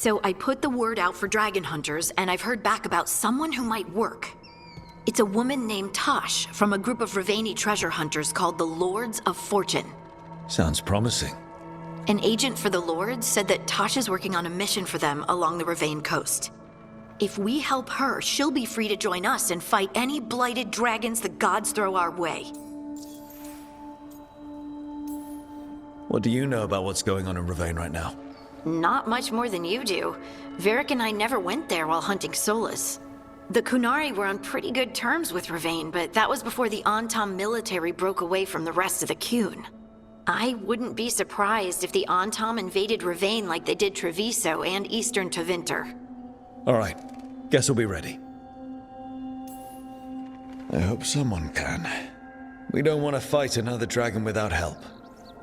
So I put the word out for dragon hunters, and I've heard back about someone who might work. It's a woman named Tosh from a group of Ravani treasure hunters called the Lords of Fortune. Sounds promising. An agent for the Lords said that Tosh is working on a mission for them along the Ravane coast. If we help her, she'll be free to join us and fight any blighted dragons the gods throw our way. What do you know about what's going on in Ravane right now? Not much more than you do. Varric and I never went there while hunting Solus. The Kunari were on pretty good terms with Ravane, but that was before the Antam military broke away from the rest of the Kun. I wouldn't be surprised if the Antam invaded Ravane like they did Treviso and Eastern Tevinter. All right. Guess we'll be ready. I hope someone can. We don't want to fight another dragon without help.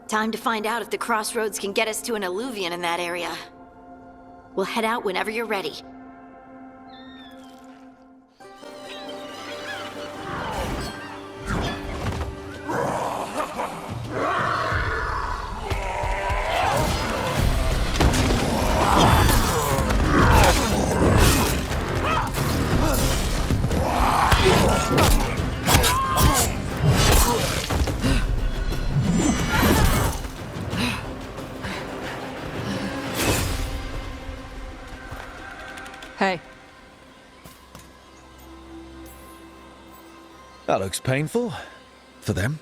Time to find out if the crossroads can get us to an alluvion in that area. We'll head out whenever you're ready. Hey. That looks painful. For them.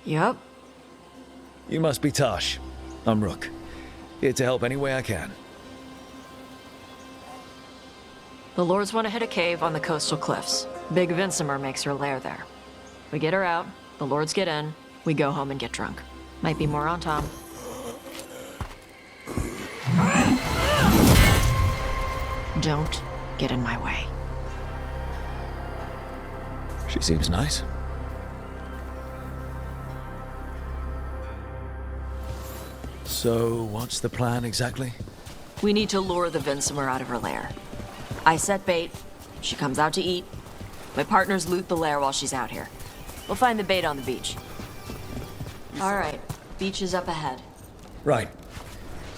Yup. You must be Tosh. I'm Rook. Here to help any way I can. The Lords want to hit a cave on the coastal cliffs. Big Vinsimer makes her lair there. We get her out, the Lords get in, we go home and get drunk. Might be more on Tom. Don't get in my way. She seems nice. So, what's the plan exactly? We need to lure the Vinsimer out of her lair. I set bait, she comes out to eat. My partners loot the lair while she's out here. We'll find the bait on the beach. Alright, beach is up ahead. Right.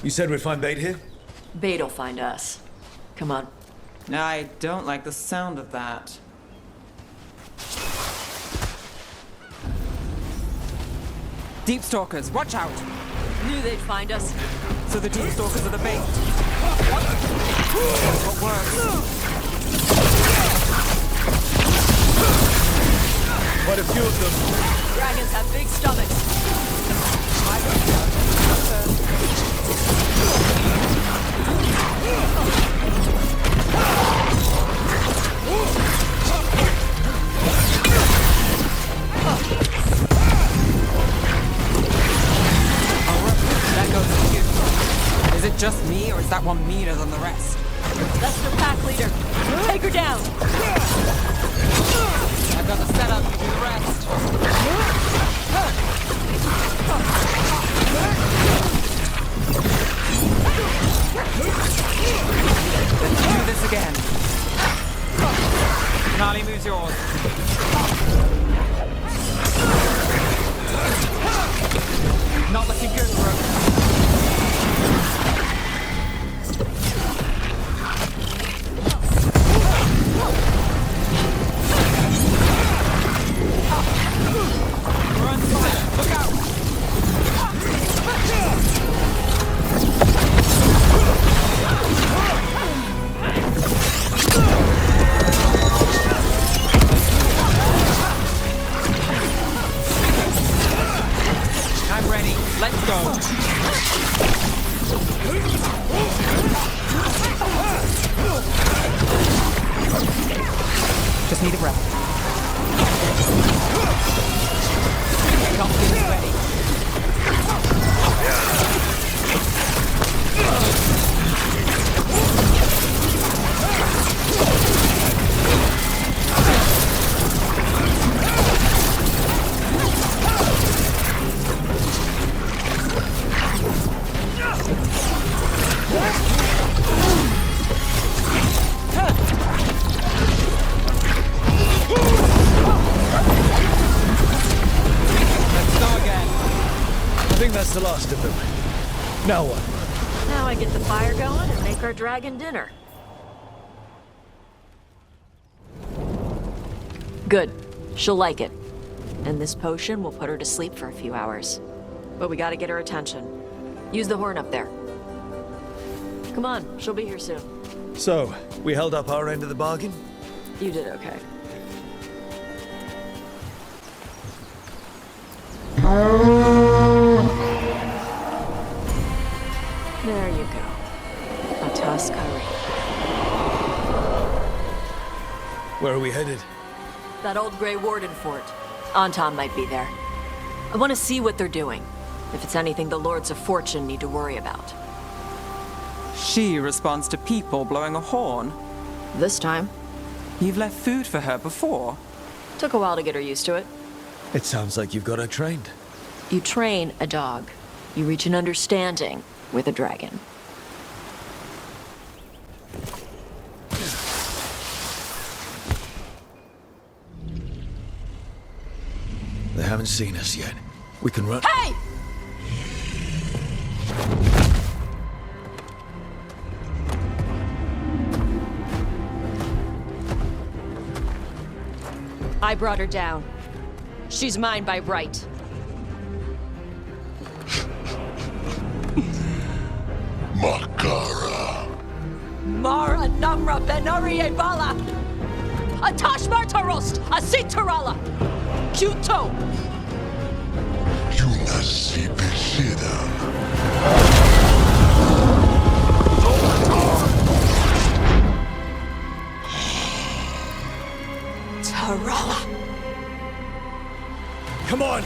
You said we'd find bait here? Bait'll find us. Come on. I don't like the sound of that. Deep stalkers, watch out! Knew they'd find us. So the deep stalkers are the bait. What works? Quite a few of them. Dragons have big stomachs. That goes to you. Is it just me, or is that one meaner than the rest? That's the pack leader. Take her down. I've got the setup to do the rest. Let's do this again. Gnarly moves yours. Not looking good, bro. I'm ready. Let's go. Just need a breath. Company ready. I think that's the last of them. Now what? Now I get the fire going and make our dragon dinner. Good. She'll like it. And this potion will put her to sleep for a few hours. But we gotta get her attention. Use the horn up there. Come on, she'll be here soon. So, we held up our end of the bargain? You did okay. There you go. A tusk curry. Where are we headed? That old Grey Warden fort. Anton might be there. I want to see what they're doing. If it's anything the Lords of Fortune need to worry about. She responds to people blowing a horn. This time. You've left food for her before. Took a while to get her used to it. It sounds like you've got her trained. You train a dog. You reach an understanding with a dragon. They haven't seen us yet. We can run. Hey! I brought her down. She's mine by right. Makara. Mara Namra Benori Bala! Atash Martarost! Asitarala! Kyuto! Yunasi Beshida. Tarala! Come on!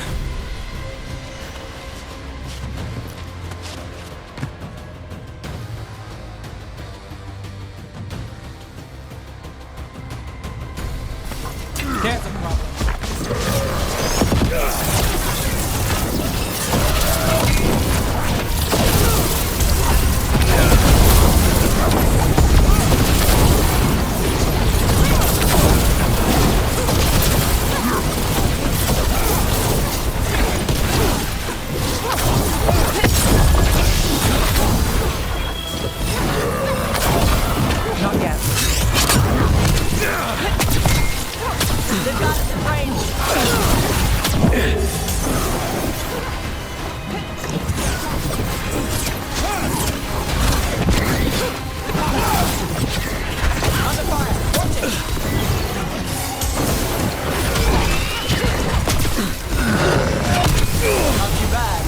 There's a problem. Not yet. They've got us in range! Under fire! Watch it! Not too bad.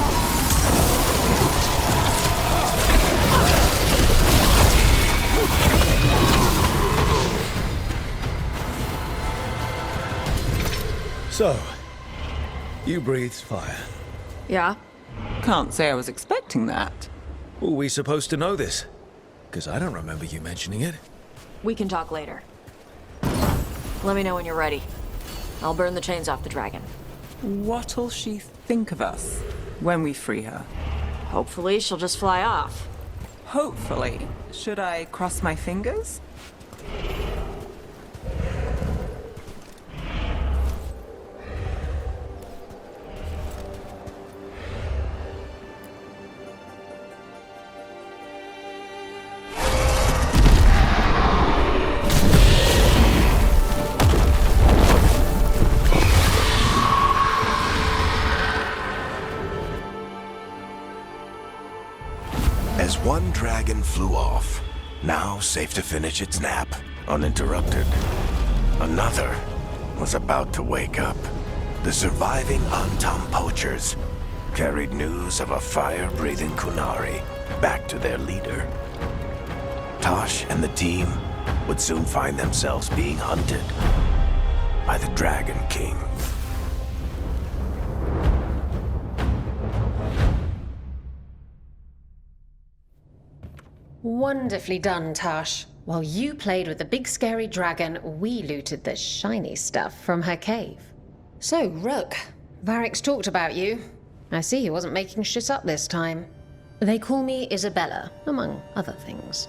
So, you breathed fire. Yeah? Can't say I was expecting that. Were we supposed to know this? Because I don't remember you mentioning it. We can talk later. Let me know when you're ready. I'll burn the chains off the dragon. What'll she think of us when we free her? Hopefully she'll just fly off. Hopefully. Should I cross my fingers? As one dragon flew off, now safe to finish its nap, uninterrupted, another was about to wake up. The surviving Antam poachers carried news of a fire-breathing Kunari back to their leader. Tosh and the team would soon find themselves being hunted by the Dragon King. Wonderfully done, Tash. While you played with the big scary dragon, we looted the shiny stuff from her cave. So, Rook, Varric's talked about you. I see he wasn't making shit up this time. They call me Isabella, among other things.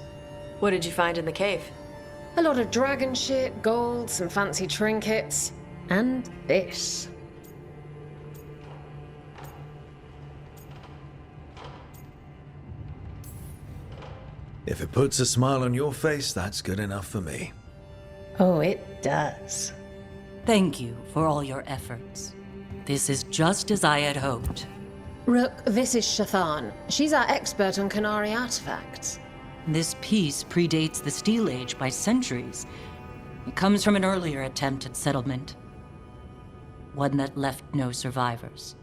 What did you find in the cave? A lot of dragon shit, gold, some fancy trinkets, and this. If it puts a smile on your face, that's good enough for me. Oh, it does. Thank you for all your efforts. This is just as I had hoped. Rook, this is Shathan. She's our expert on Qunari artifacts. This piece predates the Steel Age by centuries. It comes from an earlier attempt at settlement. One that left no survivors.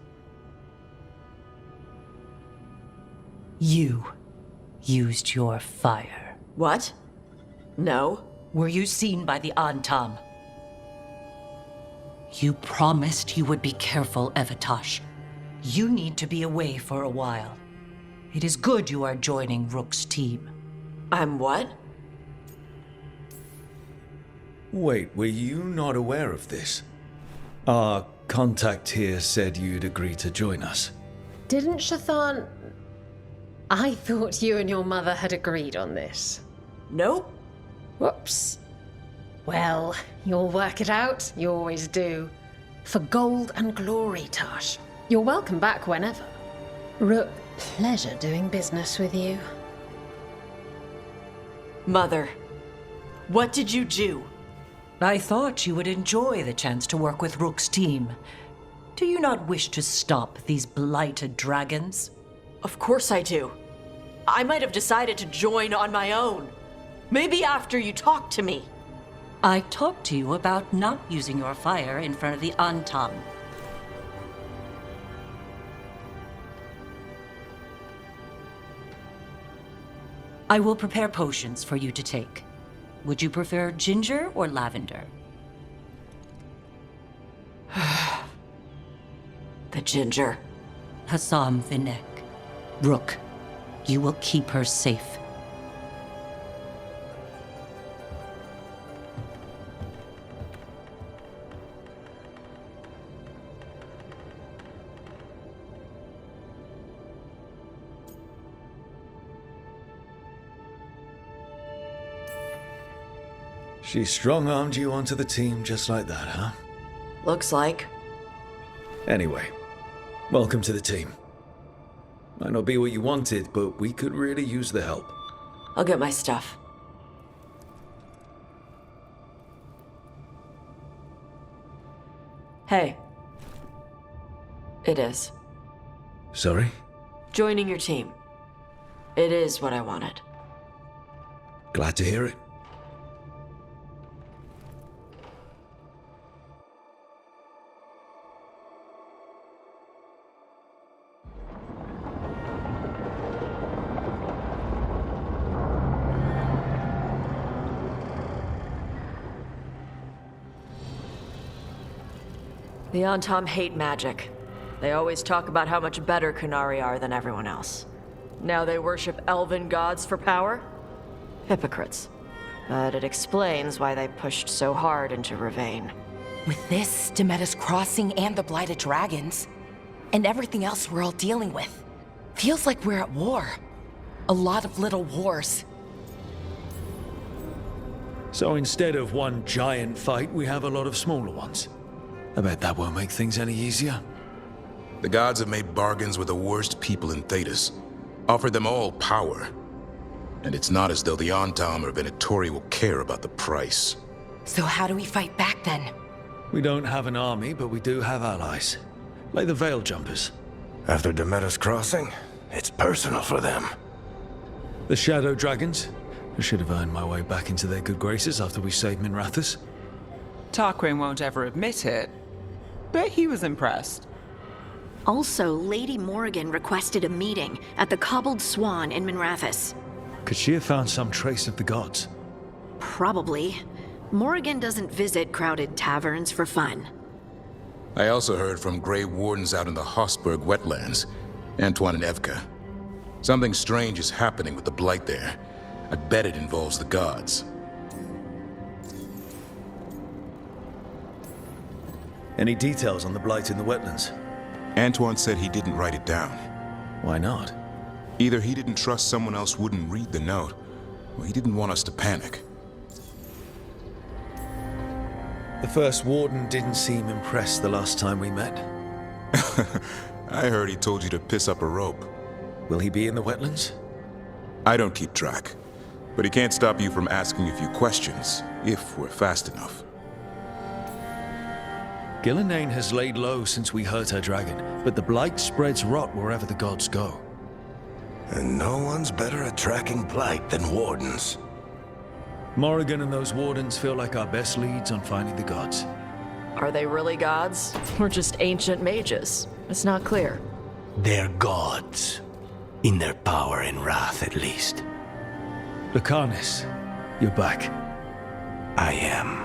You used your fire. What? No. Were you seen by the Antam? You promised you would be careful, Evatosh. You need to be away for a while. It is good you are joining Rook's team. I'm what? Wait, were you not aware of this? Our contact here said you'd agree to join us. Didn't Shathan... I thought you and your mother had agreed on this. Nope. Whoops. Well, you'll work it out. You always do. For gold and glory, Tosh. You're welcome back whenever. Rook, pleasure doing business with you. Mother, what did you do? I thought you would enjoy the chance to work with Rook's team. Do you not wish to stop these blighted dragons? Of course I do. I might have decided to join on my own. Maybe after you talked to me. I talked to you about not using your fire in front of the Antam. I will prepare potions for you to take. Would you prefer ginger or lavender? The ginger. Hassam Vinek. Rook, you will keep her safe. She strong-armed you onto the team just like that, huh? Looks like. Anyway, welcome to the team. Might not be what you wanted, but we could really use the help. I'll get my stuff. Hey. It is. Sorry? Joining your team. It is what I wanted. Glad to hear it. The Antam hate magic. They always talk about how much better Qunari are than everyone else. Now they worship elven gods for power? Hypocrites. But it explains why they pushed so hard into Ravane. With this, Demeter's Crossing and the Blighted Dragons, and everything else we're all dealing with, feels like we're at war. A lot of little wars. So instead of one giant fight, we have a lot of smaller ones. I bet that won't make things any easier. The gods have made bargains with the worst people in Thedas, offered them all power. And it's not as though the Antam or Venatori will care about the price. So how do we fight back then? We don't have an army, but we do have allies. Like the Veil Jumpers. After Demeter's Crossing, it's personal for them. The Shadow Dragons. I should have earned my way back into their good graces after we saved Minrathous. Tarquin won't ever admit it, but he was impressed. Also, Lady Morrigan requested a meeting at the Cobbled Swan in Minrathous. Could she have found some trace of the gods? Probably. Morrigan doesn't visit crowded taverns for fun. I also heard from Grey Wardens out in the Hossberg wetlands, Antoine and Evka. Something strange is happening with the Blight there. I bet it involves the gods. Any details on the blight in the wetlands? Antoine said he didn't write it down. Why not? Either he didn't trust someone else wouldn't read the note, or he didn't want us to panic. The first warden didn't seem impressed the last time we met. I heard he told you to piss up a rope. Will he be in the wetlands? I don't keep track. But he can't stop you from asking a few questions, if we're fast enough. Gillenane has laid low since we hurt her dragon, but the blight spreads rot wherever the gods go. And no one's better at tracking blight than wardens. Morrigan and those wardens feel like our best leads on finding the gods. Are they really gods? Or just ancient mages? It's not clear. They're gods. In their power and wrath, at least. Lucanus, you're back. I am.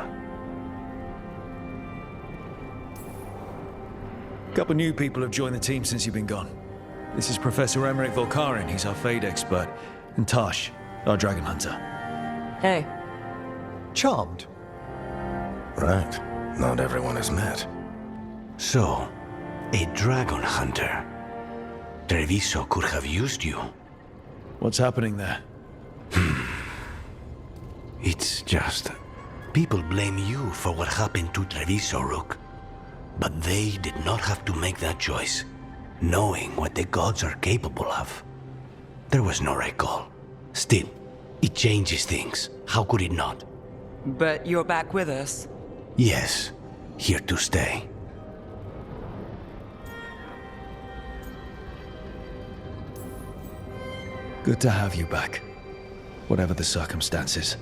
A couple new people have joined the team since you've been gone. This is Professor Emmerich Volkarin, he's our Fade expert, and Tosh, our dragon hunter. Hey. Charmed. Right. Not everyone has met. So, a dragon hunter. Treviso could have used you. What's happening there? It's just... people blame you for what happened to Treviso, Rook. But they did not have to make that choice, knowing what the gods are capable of. There was no right call. Still, it changes things. How could it not? But you're back with us. Yes, here to stay. Good to have you back. Whatever the circumstances.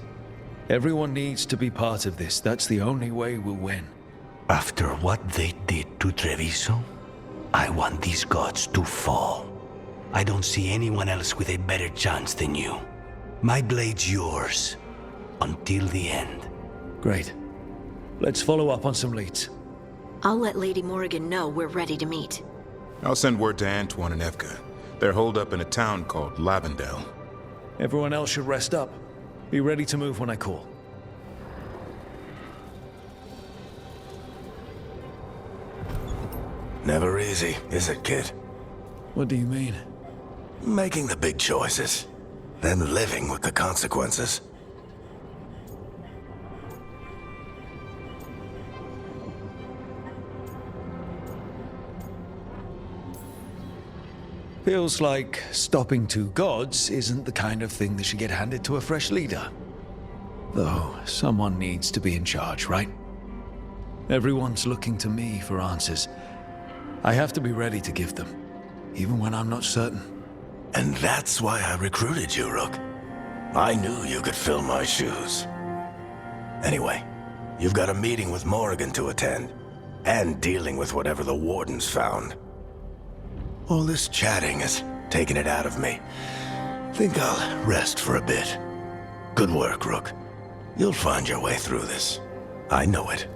Everyone needs to be part of this. That's the only way we'll win. After what they did to Treviso, I want these gods to fall. I don't see anyone else with a better chance than you. My blade's yours. Until the end. Great. Let's follow up on some leads. I'll let Lady Morrigan know we're ready to meet. I'll send word to Antoine and Evka. They're holed up in a town called Lavendel. Everyone else should rest up. Be ready to move when I call. Never easy, is it, kid? What do you mean? Making the big choices, then living with the consequences. Feels like stopping two gods isn't the kind of thing that should get handed to a fresh leader. Though, someone needs to be in charge, right? Everyone's looking to me for answers. I have to be ready to give them, even when I'm not certain. And that's why I recruited you, Rook. I knew you could fill my shoes. Anyway, you've got a meeting with Morrigan to attend, and dealing with whatever the Wardens found. All this chatting has taken it out of me. Think I'll rest for a bit. Good work, Rook. You'll find your way through this. I know it.